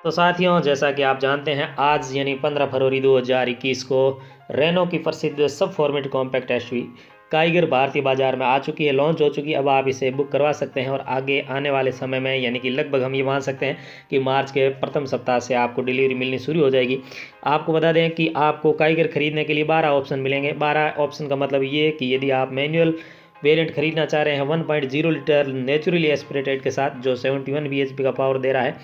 तो साथियों, जैसा कि आप जानते हैं, आज यानी 15 फरवरी 2021 को रेनो की प्रसिद्ध सब फॉर्मेट कॉम्पैक्ट एसयूवी काइगर भारतीय बाजार में आ चुकी है, लॉन्च हो चुकी है। अब आप इसे बुक करवा सकते हैं और आगे आने वाले समय में यानी कि लगभग हम ये मान सकते हैं कि मार्च के प्रथम सप्ताह से आपको डिलीवरी मिलनी शुरू हो जाएगी। आपको बता दें कि आपको काइगर खरीदने के लिए 12 ऑप्शन मिलेंगे। 12 ऑप्शन का मतलब ये कि यदि आप मैनुअल वेरिएंट खरीदना चाह रहे हैं 1.0 लीटर नेचुरली एस्पिरेटेड के साथ जो 71 bhp का पावर दे रहा है,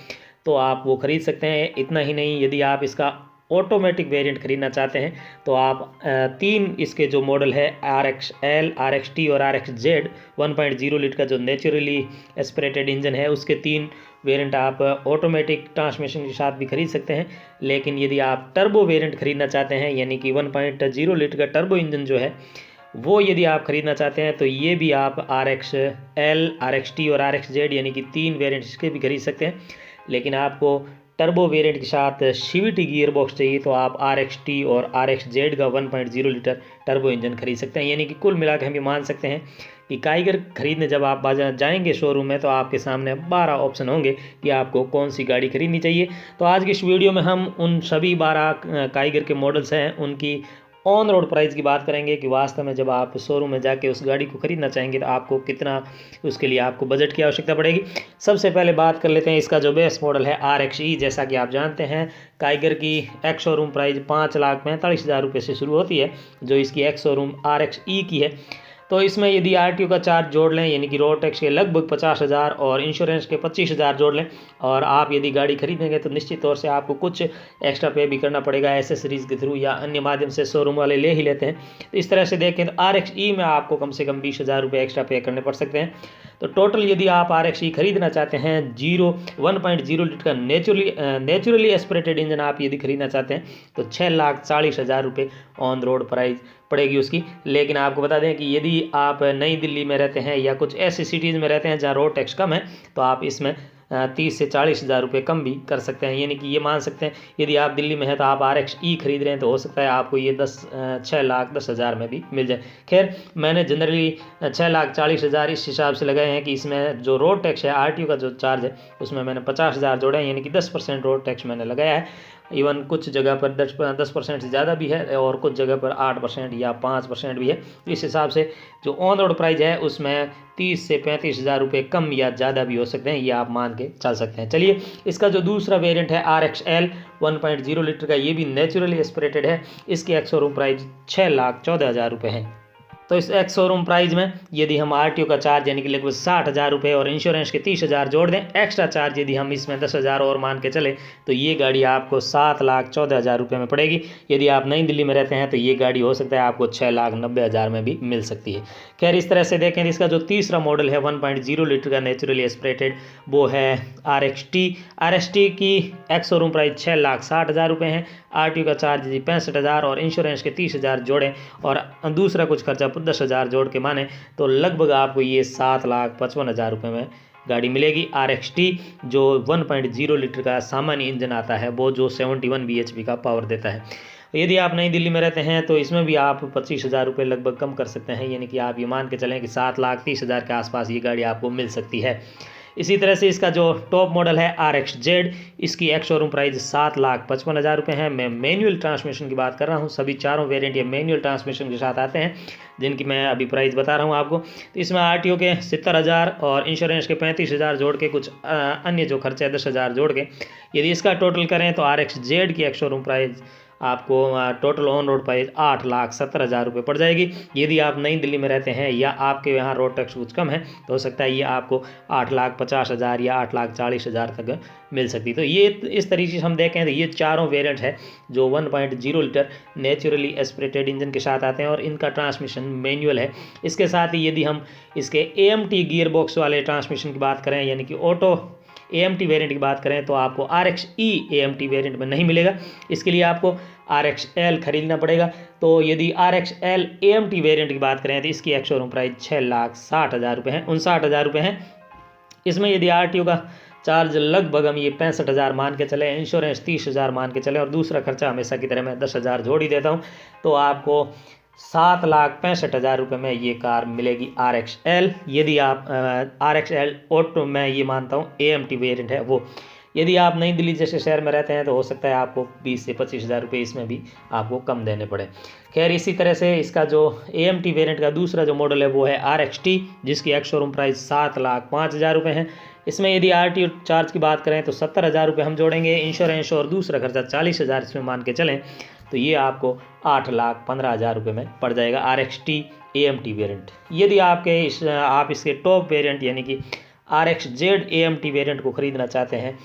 तो आप वो खरीद सकते हैं। इतना ही नहीं, यदि आप इसका ऑटोमेटिक वेरिएंट खरीदना चाहते हैं तो आप तीन इसके जो मॉडल है RXL, RXT और RXZ 1.0 लीटर का जो नेचुरली एस्पिरेटेड इंजन है, उसके 3 वेरिएंट आप ऑटोमेटिक ट्रांसमिशन के साथ भी खरीद सकते हैं। लेकिन यदि आप टर्बो वेरिएंट खरीदना चाहते हैं यानी कि 1.0 लीटर का टर्बो इंजन जो है वो यदि आप खरीदना चाहते हैं, तो ये भी आप RXL, RXT और RXZ यानी कि 3 वेरिएंट इसके भी खरीद सकते हैं। लेकिन आपको टर्बो वेरिएंट के साथ CVT गियर बॉक्स चाहिए तो आप RXT और RXZ का 1.0 लीटर टर्बो इंजन खरीद सकते हैं। यानी कि कुल मिलाकर हम ये मान सकते हैं कि काइगर खरीदने जब आप बाजार जाएंगे शोरूम में, तो आपके सामने 12 ऑप्शन होंगे कि आपको कौन सी गाड़ी खरीदनी चाहिए। तो आज की इस वीडियो में हम उन सभी 12 काइगर के मॉडल्स हैं उनकी ऑन रोड प्राइस की बात करेंगे कि वास्तव में जब आप शोरूम में जाके उस गाड़ी को खरीदना चाहेंगे तो आपको कितना, उसके लिए आपको बजट की आवश्यकता पड़ेगी। सबसे पहले बात कर लेते हैं इसका जो बेस मॉडल है RXE। जैसा कि आप जानते हैं, काइगर की एक्स शोरूम प्राइस 5,45,000 रुपये से शुरू होती है, जो इसकी एक्स शोरूम RXE की है। तो इसमें यदि RTO का चार्ज जोड़ लें यानी कि रोड टैक्स के लगभग 50,000 और इंश्योरेंस के 25,000 जोड़ लें, और आप यदि गाड़ी खरीदेंगे तो निश्चित तौर से आपको कुछ एक्स्ट्रा पे भी करना पड़ेगा एसेसरीज़ के थ्रू या अन्य माध्यम से, शोरूम वाले ले ही लेते हैं। तो इस तरह से देखें तो RXE में आपको कम से कम 20,000 रुपये एक्स्ट्रा पे करने पड़ सकते हैं। तो टोटल यदि आप RXE खरीदना चाहते हैं 1.0 लीटर का नेचुरली एस्पिरेटेड इंजन आप यदि खरीदना चाहते हैं तो 6,40,000 रुपये ऑन रोड प्राइस पड़ेगी उसकी। लेकिन आपको बता दें कि यदि आप नई दिल्ली में रहते हैं या कुछ ऐसी सिटीज़ में रहते हैं जहाँ रोड टैक्स कम है, तो आप इसमें 30 से 40,000 रुपये कम भी कर सकते हैं। यानी कि ये मान सकते हैं यदि आप दिल्ली में हैं तो आप RXE खरीद रहे हैं तो हो सकता है आपको ये 6,10,000 में भी मिल जाए। खैर, मैंने जनरली 6,40,000 इस हिसाब से लगाए हैं कि इसमें जो रोड टैक्स है, RTO का जो चार्ज है, उसमें मैंने 50,000 जोड़े हैं, यानी कि 10% रोड टैक्स मैंने लगाया है। इवन कुछ जगह पर 10% से ज़्यादा भी है और कुछ जगह पर 8% या 5% भी है। इस हिसाब से जो ऑन रोड प्राइस है उसमें 30 से 35,000 रुपये कम या ज़्यादा भी हो सकते हैं, ये आप मान के चल सकते हैं। चलिए, इसका जो दूसरा वेरिएंट है RXL 1.0 लीटर का, ये भी नेचुरली एस्पिरेटेड है। इसकी एक्स शोरूम प्राइस 6,14,000 रुपये है। तो इस एक्स शोरूम प्राइस में यदि हम RTO का चार्ज यानी कि लगभग 60,000 रुपये और इंश्योरेंस के 30,000 जोड़ दें, एक्स्ट्रा चार्ज यदि हम इसमें 10,000 और मान के चले, तो ये गाड़ी आपको 7,14,000 रुपये में पड़ेगी। यदि आप नई दिल्ली में रहते हैं तो ये गाड़ी हो सकता है आपको 6,90,000 में भी मिल सकती है। खैर, इस तरह से देखें, इसका जो तीसरा मॉडल है 1.0 लीटर का नेचुरली एस्पिरेटेड, वो है RXT की एक्स शोरूम प्राइस 6,60,000 रुपये है। RTO का चार्ज यदि 65,000 और इंश्योरेंस के 30,000 जोड़ें और दूसरा कुछ खर्चा 10,000 जोड़ के माने, तो लगभग आपको ये 7,55,000 रुपये में गाड़ी मिलेगी। RXT जो 1.0 लीटर का सामान्य इंजन आता है, वो जो 71 bhp का पावर देता है। यदि आप नई दिल्ली में रहते हैं तो इसमें भी आप 25,000 रुपये लगभग कम कर सकते हैं, यानी कि आप ये मान के चलें कि 7,30,000 के आसपास ये गाड़ी आपको मिल सकती है। इसी तरह से इसका जो टॉप मॉडल है RXZ, इसकी एक्स शोरूम प्राइस 7,55,000 रुपये है। मैं मैनुअल ट्रांसमिशन की बात कर रहा हूँ, सभी चारों वेरिएंट ये मैनुअल ट्रांसमिशन के साथ आते हैं, जिनकी मैं अभी प्राइस बता रहा हूँ आपको। तो इसमें RTO के 70,000 और इंश्योरेंस के 35,000 जोड़ के कुछ अन्य जो खर्चे है 10,000 जोड़ के यदि इसका टोटल करें तो RXZ की एक्स शोरूम प्राइस आपको टोटल ऑन रोड प्राइस 8,70,000 रुपये पड़ जाएगी। यदि आप नई दिल्ली में रहते हैं या आपके यहाँ रोड टैक्स कुछ कम है, तो हो सकता है ये आपको 8,50,000 या 8,40,000 तक मिल सकती है। तो ये इस तरीके से हम देखें तो ये चारों वेरिएंट है जो 1.0 लीटर नेचुरली एस्पिरेटेड इंजन के साथ आते हैं और इनका ट्रांसमिशन मैनुअल है। इसके साथ ही यदि हम इसके AMT गियर बॉक्स वाले ट्रांसमिशन की बात करें यानी कि ऑटो AMT वेरिएंट की बात करें, तो आपको RXE AMT वेरिएंट में नहीं मिलेगा। इसके लिए आपको RXL खरीदना पड़ेगा। तो यदि RXL AMT वेरिएंट की बात करें तो इसकी एक्स शोरूम प्राइस 6,60,000 रुपये है, 59,000 रुपये हैं। इसमें यदि RTO का चार्ज लगभग हम ये 65,000 मान के चले, इंश्योरेंस 30,000 मान के चले और दूसरा खर्चा हमेशा की तरह मैं 10,000 जोड़ ही देता हूँ, तो आपको 7,65,000 रुपये में ये कार मिलेगी RXL। यदि आप RXL ऑटो, मैं ये मानता हूँ AMT वेरिएंट है वो, यदि आप नई दिल्ली जैसे शहर में रहते हैं तो हो सकता है आपको 20 से 25 हज़ार रुपये इसमें भी आपको कम देने पड़े। खैर इसी तरह से इसका जो AMT वेरिएंट का दूसरा जो मॉडल है वो है RXT, जिसकी एक्स शोरूम प्राइस 7,05,000 रुपये है। इसमें यदि RTO चार्ज की बात करें तो 70,000 रुपये हम जोड़ेंगे, इंश्योरेंस और दूसरा खर्चा 40,000 इसमें मान के चलें तो ये आपको 8,15,000 रुपये में पड़ जाएगा RXT AMT वेरिएंट। यदि आप इसके टॉप वेरिएंट यानी कि RXZ AMT वेरिएंट को ख़रीदना चाहते हैं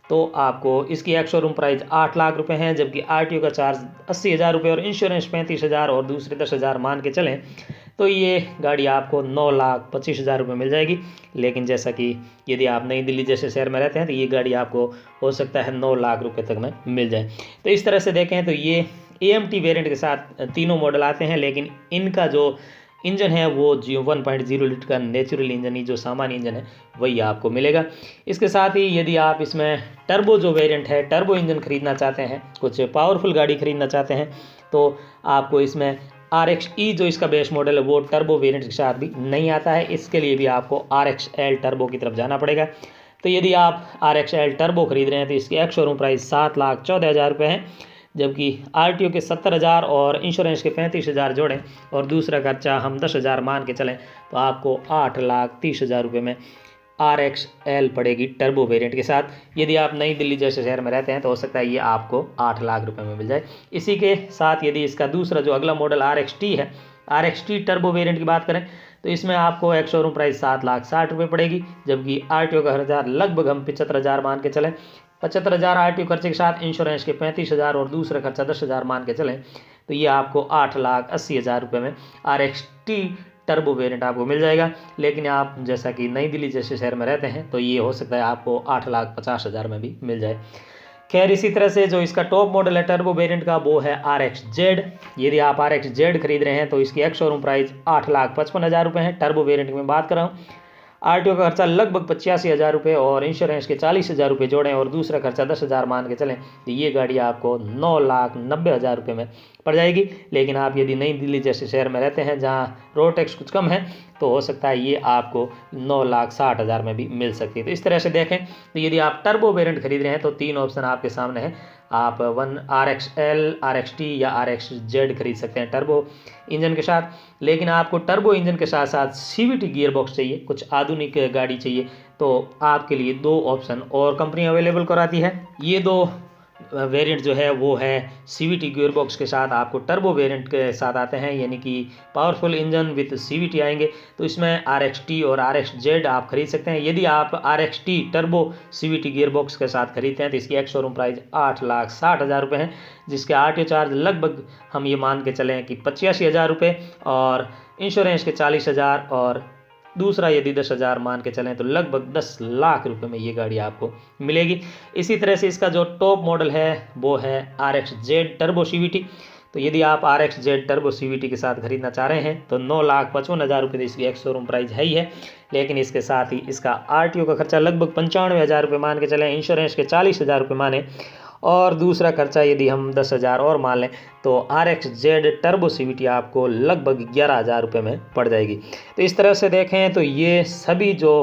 तो आपको इसकी एक्स शोरूम प्राइस 8 लाख रुपए हैं, जबकि RTO का चार्ज 80,000 रुपये और इंश्योरेंस 35,000 और दूसरे 10,000 मान के चलें तो ये गाड़ी आपको 9,25,000 रुपये मिल जाएगी। लेकिन जैसा कि यदि आप नई दिल्ली जैसे शहर में रहते हैं तो ये गाड़ी आपको हो सकता है 9 लाख रुपये तक में मिल जाए। तो इस तरह से देखें तो ये AMT वेरिएंट के साथ तीनों मॉडल आते हैं, लेकिन इनका जो इंजन है वो 1.0 लीटर का नेचुरल इंजन ही जो सामान्य इंजन है वही आपको मिलेगा। इसके साथ ही यदि आप इसमें टर्बो जो वेरिएंट है टर्बो इंजन खरीदना चाहते हैं, कुछ पावरफुल गाड़ी खरीदना चाहते हैं तो आपको इसमें RXE जो इसका बेस मॉडल है वो टर्बो वेरिएंट के साथ भी नहीं आता है। इसके लिए भी आपको RXL टर्बो की तरफ जाना पड़ेगा। तो यदि आप RXL टर्बो खरीद रहे हैं तो इसकी एक्स शोरूम प्राइस 7,14,000 रुपये है, जबकि RTO के 70,000 और इंश्योरेंस के 35,000 जोड़ें और दूसरा खर्चा हम 10,000 मान के चलें तो आपको 8,30,000 रुपये में RXL पड़ेगी टर्बो वेरिएंट के साथ। यदि आप नई दिल्ली जैसे शहर में रहते हैं तो हो सकता है ये आपको 8 लाख रुपये में मिल जाए। इसी के साथ यदि इसका दूसरा जो अगला मॉडल RXT है, RXT टर्बो वेरिएंट की बात करें तो इसमें आपको एक्स शोरूम प्राइस 7,60,000 रुपये पड़ेगी, जबकि RTO का खर्चा लगभग हम 75,000 मान के चलें। 75,000 RTO खर्चे के साथ इंश्योरेंस के 35,000 और दूसरा खर्चा 10,000 मान के चलें तो ये आपको 8,80,000 रुपये में RXT टर्बो वेरिएंट आपको मिल जाएगा। लेकिन आप जैसा कि नई दिल्ली जैसे शहर में रहते हैं तो ये हो सकता है आपको 8,50,000 में भी मिल जाए। खैर इसी तरह से जो इसका टॉप मॉडल है टर्बो वेरिएंट का वो है RXZ। यदि आप RXZ खरीद रहे हैं तो इसकी एक्स शोरूम प्राइस 8,55,000 रुपये है। टर्बो वेरिएंट की मैं बात कर रहा हूँ। RTO का खर्चा लगभग 85,000 रुपये और इंश्योरेंस के 40,000 रुपये जोड़ें और दूसरा खर्चा 10,000 मान के चलें तो ये गाड़ी आपको 9,90,000 रुपये में पड़ जाएगी। लेकिन आप यदि नई दिल्ली जैसे शहर में रहते हैं जहाँ रोड टैक्स कुछ कम है तो हो सकता है ये आपको 9,60,000 में भी मिल सकती है। तो इस तरह से देखें तो यदि आप टर्बो वेरिएंट खरीद रहे हैं तो 3 ऑप्शन आपके सामने है। आप RXL, RXT या RXZ खरीद सकते हैं टर्बो इंजन के साथ। लेकिन आपको टर्बो इंजन के साथ साथ CVT गियर बॉक्स चाहिए, कुछ आधुनिक गाड़ी चाहिए तो आपके लिए 2 ऑप्शन और कंपनी अवेलेबल कराती है। ये 2 वेरिएंट जो है वो है CVT गियर बॉक्स के साथ आपको टर्बो वेरिएंट के साथ आते हैं, यानी कि पावरफुल इंजन विद CVT आएंगे तो इसमें RXT और RXZ आप खरीद सकते हैं। यदि आप RXT turbo CVT gear box के साथ खरीदते हैं तो इसकी एक्स शोरूम प्राइस 8,60,000 रुपये है, जिसके RTO चार्ज लगभग हम ये मान के चलें कि 85,000 रुपये और इंश्योरेंस के 40,000 और दूसरा यदि 10,000 मान के चलें तो लगभग 10 लाख रुपए में ये गाड़ी आपको मिलेगी। इसी तरह से इसका जो टॉप मॉडल है वो है RXZ टर्बो CVT। तो यदि आप RXZ टर्बो CVT के साथ खरीदना चाह रहे हैं तो 9,55,000 रुपये इसकी एक्स शोरूम प्राइस है ही है। लेकिन इसके साथ ही इसका RTO का खर्चा लगभग 95,000 रुपये मान के चलें, इंश्योरेंस के 40,000 रुपये माने और दूसरा खर्चा यदि हम 10,000 और मान लें तो RXZ टर्बो CVT आपको लगभग 11,000 रुपये में पड़ जाएगी। तो इस तरह से देखें तो ये सभी जो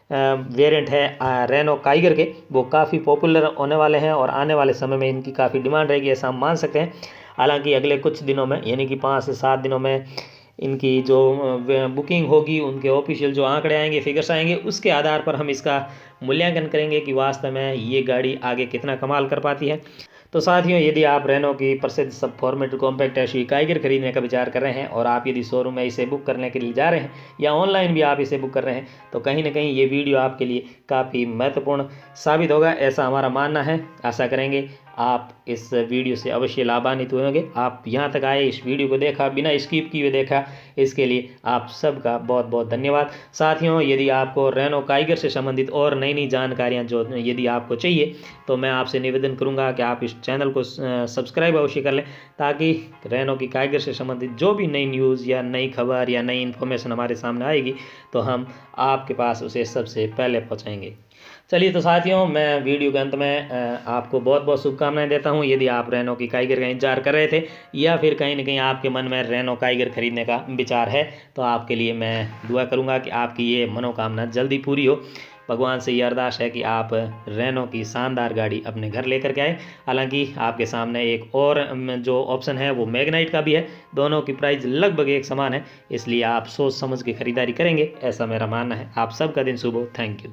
वेरिएंट है रेनो काइगर के वो काफ़ी पॉपुलर होने वाले हैं और आने वाले समय में इनकी काफ़ी डिमांड रहेगी, ऐसा हम मान सकते हैं। हालांकि अगले कुछ दिनों में यानी कि 5 से 7 दिनों में इनकी जो बुकिंग होगी, उनके ऑफिशियल जो आंकड़े आएंगे, फिगर्स आएंगे, उसके आधार पर हम इसका मूल्यांकन करेंगे कि वास्तव में ये गाड़ी आगे कितना कमाल कर पाती है। तो साथियों, यदि आप रेनो की प्रसिद्ध सब फॉर्मेट कॉम्पैक्ट एसयूवी काइगर खरीदने का विचार कर रहे हैं और आप यदि शोरूम में इसे बुक करने के लिए जा रहे हैं या ऑनलाइन भी आप इसे बुक कर रहे हैं तो कहीं ना कहीं ये वीडियो आपके लिए काफ़ी महत्वपूर्ण साबित होगा, ऐसा हमारा मानना है। आशा करेंगे आप इस वीडियो से अवश्य लाभान्वित होंगे। आप यहाँ तक आए, इस वीडियो को देखा, बिना स्किप किए देखा, इसके लिए आप सबका बहुत बहुत धन्यवाद। साथियों, यदि आपको रेनो काइगर से संबंधित और नई नई जानकारियाँ जो यदि आपको चाहिए तो मैं आपसे निवेदन करूँगा कि आप इस चैनल को सब्सक्राइब अवश्य कर लें, ताकि रेनो की काइगर से संबंधित जो भी नई न्यूज़ या नई खबर या नई इन्फॉर्मेशन हमारे सामने आएगी तो हम आपके पास उसे सबसे पहले पहुँचाएँगे। चलिए तो साथियों, मैं वीडियो के अंत में आपको बहुत बहुत शुभकामनाएं देता हूं। यदि आप रेनो की काइगर का इंतजार कर रहे थे या फिर कहीं ना कहीं आपके मन में रेनो काइगर खरीदने का विचार है तो आपके लिए मैं दुआ करूंगा कि आपकी ये मनोकामना जल्दी पूरी हो। भगवान से ये अरदास है कि आप रेनो की शानदार गाड़ी अपने घर लेकर के आए। हालांकि आपके सामने एक और जो ऑप्शन है वो मैग्नाइट का भी है, दोनों की प्राइस लगभग एक समान है, इसलिए आप सोच समझ के खरीदारी करेंगे, ऐसा मेरा मानना है। आप सबका दिन शुभ हो। Thank you.